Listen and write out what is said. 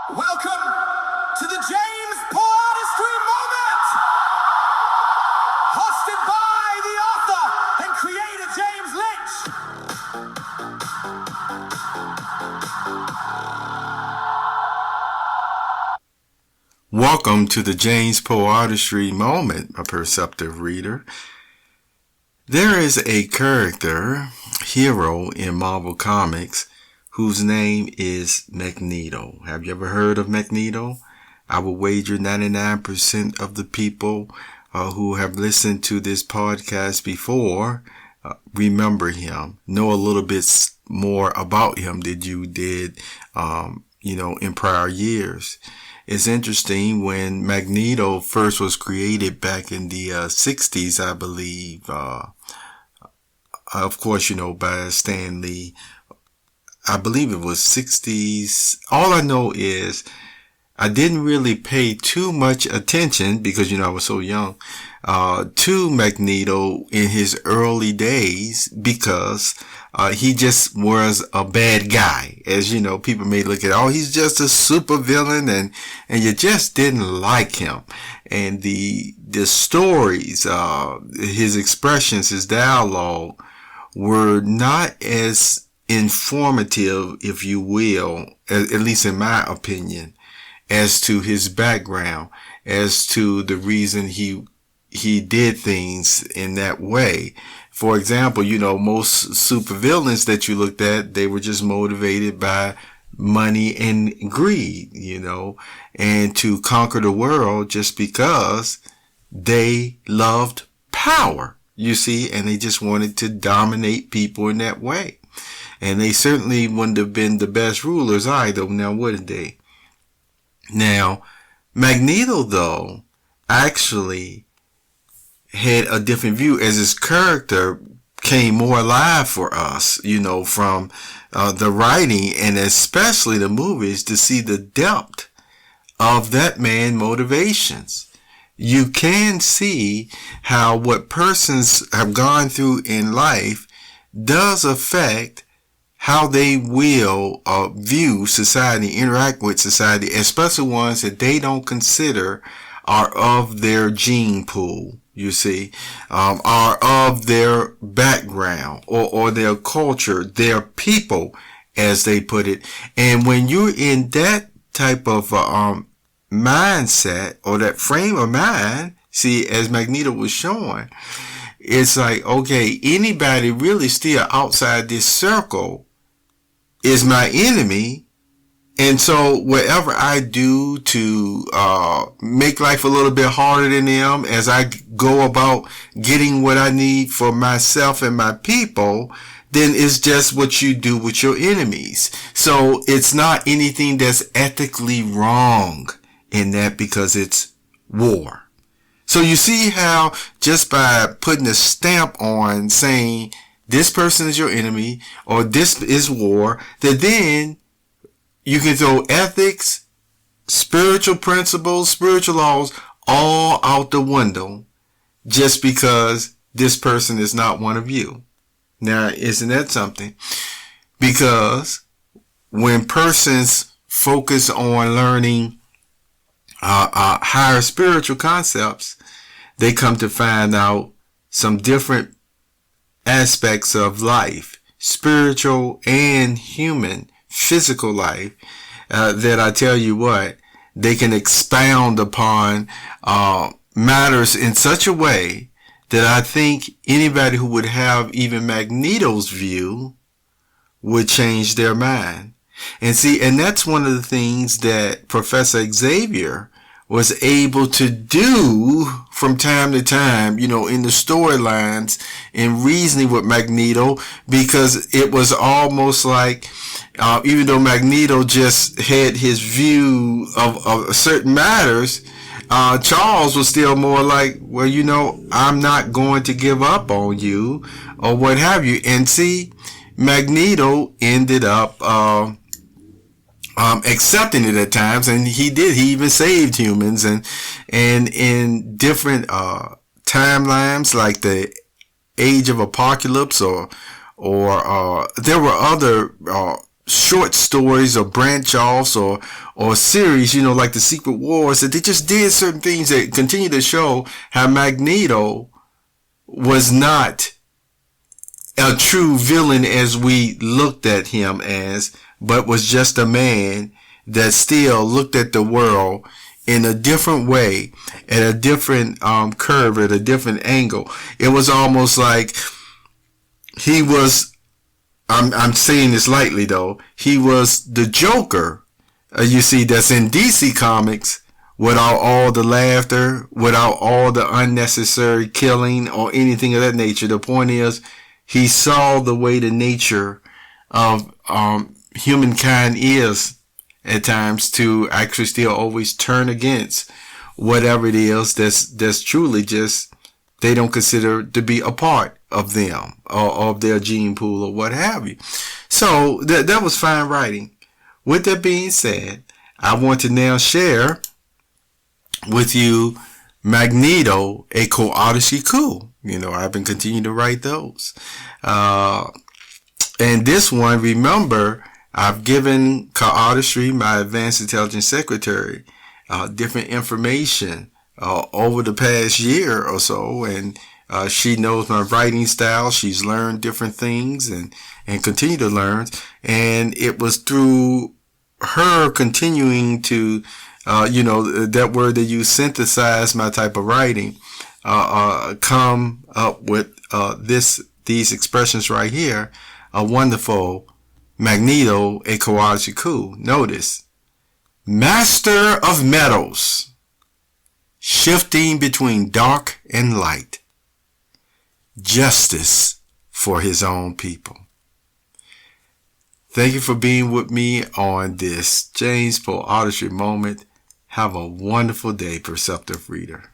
Welcome to the James Poeartistry Moment, hosted by the author and creator James Lynch. Welcome to the James Poeartistry Moment, my perceptive reader. There is a character, hero in Marvel Comics, whose name is Magneto. Have you ever heard of Magneto? I will wager 99% of the people who have listened to this podcast before remember him, know a little bit more about him than you did, in prior years. It's interesting, when Magneto first was created back in the 60s, I believe, of course, by Stan Lee. I believe it was 60s. All I know is I didn't really pay too much attention because, I was so young, to Magneto in his early days because he just was a bad guy. As people may look at, he's just a super villain, and you just didn't like him. And the stories, his expressions, his dialogue were not as informative, if you will, at least in my opinion, as to his background, as to the reason he did things in that way. For example, most supervillains that you looked at, they were just motivated by money and greed, and to conquer the world just because they loved power, you see, and they just wanted to dominate people in that way. And they certainly wouldn't have been the best rulers either, now would they? Now, Magneto, though, actually had a different view as his character came more alive for us, from the writing and especially the movies, to see the depth of that man's motivations. You can see how what persons have gone through in life does affect how they will view society, interact with society, especially ones that they don't consider are of their gene pool, you see, are of their background or their culture, their people, as they put it. And when you're in that type of mindset or that frame of mind, see, as Magneto was showing, it's like, okay, anybody really still outside this circle is my enemy. And so whatever I do to make life a little bit harder than them as I go about getting what I need for myself and my people, then it's just what you do with your enemies. So it's not anything that's ethically wrong in that, because it's war. So you see how just by putting a stamp on saying this person is your enemy or this is war, that then you can throw ethics, spiritual principles, spiritual laws all out the window just because this person is not one of you. Now, isn't that something? Because when persons focus on learning higher spiritual concepts, they come to find out some different aspects of life, spiritual and human, physical life, that I tell you what, they can expound upon matters in such a way that I think anybody who would have even Magneto's view would change their mind. And see, and that's one of the things that Professor Xavier was able to do from time to time, in the storylines and reasoning with Magneto, because it was almost like, even though Magneto just had his view of certain matters, Charles was still more like, well, I'm not going to give up on you or what have you. And see, Magneto ended up accepting it at times, and he even saved humans, and in different timelines, like the Age of Apocalypse, or there were other short stories or branch offs or series, like the Secret Wars, that they just did certain things that continue to show how Magneto was not a true villain as we looked at him as, but was just a man that still looked at the world in a different way, at a different curve, at a different angle. It was almost like he was, I'm saying this lightly though, he was the Joker, you see, that's in DC Comics, without all the laughter, without all the unnecessary killing or anything of that nature. The point is, he saw the way the nature of humankind is at times, to actually still always turn against whatever it is that's truly just they don't consider to be a part of them or of their gene pool or what have you. So that was fine writing. With that being said, I want to now share with you Magneto, a Poeartistry Coup. I've been continuing to write those. And this one, remember, I've given Poeartistry, my advanced intelligence secretary, different information over the past year or so, and she knows my writing style. She's learned different things and continue to learn. And it was through her continuing to, that word that you synthesize my type of writing, come up with these expressions right here, a wonderful Magneto, a Poeartistry Coup. Notice, master of metals, shifting between dark and light, justice for his own people. Thank you for being with me on this James Poeartistry Moment. Have a wonderful day, perceptive reader.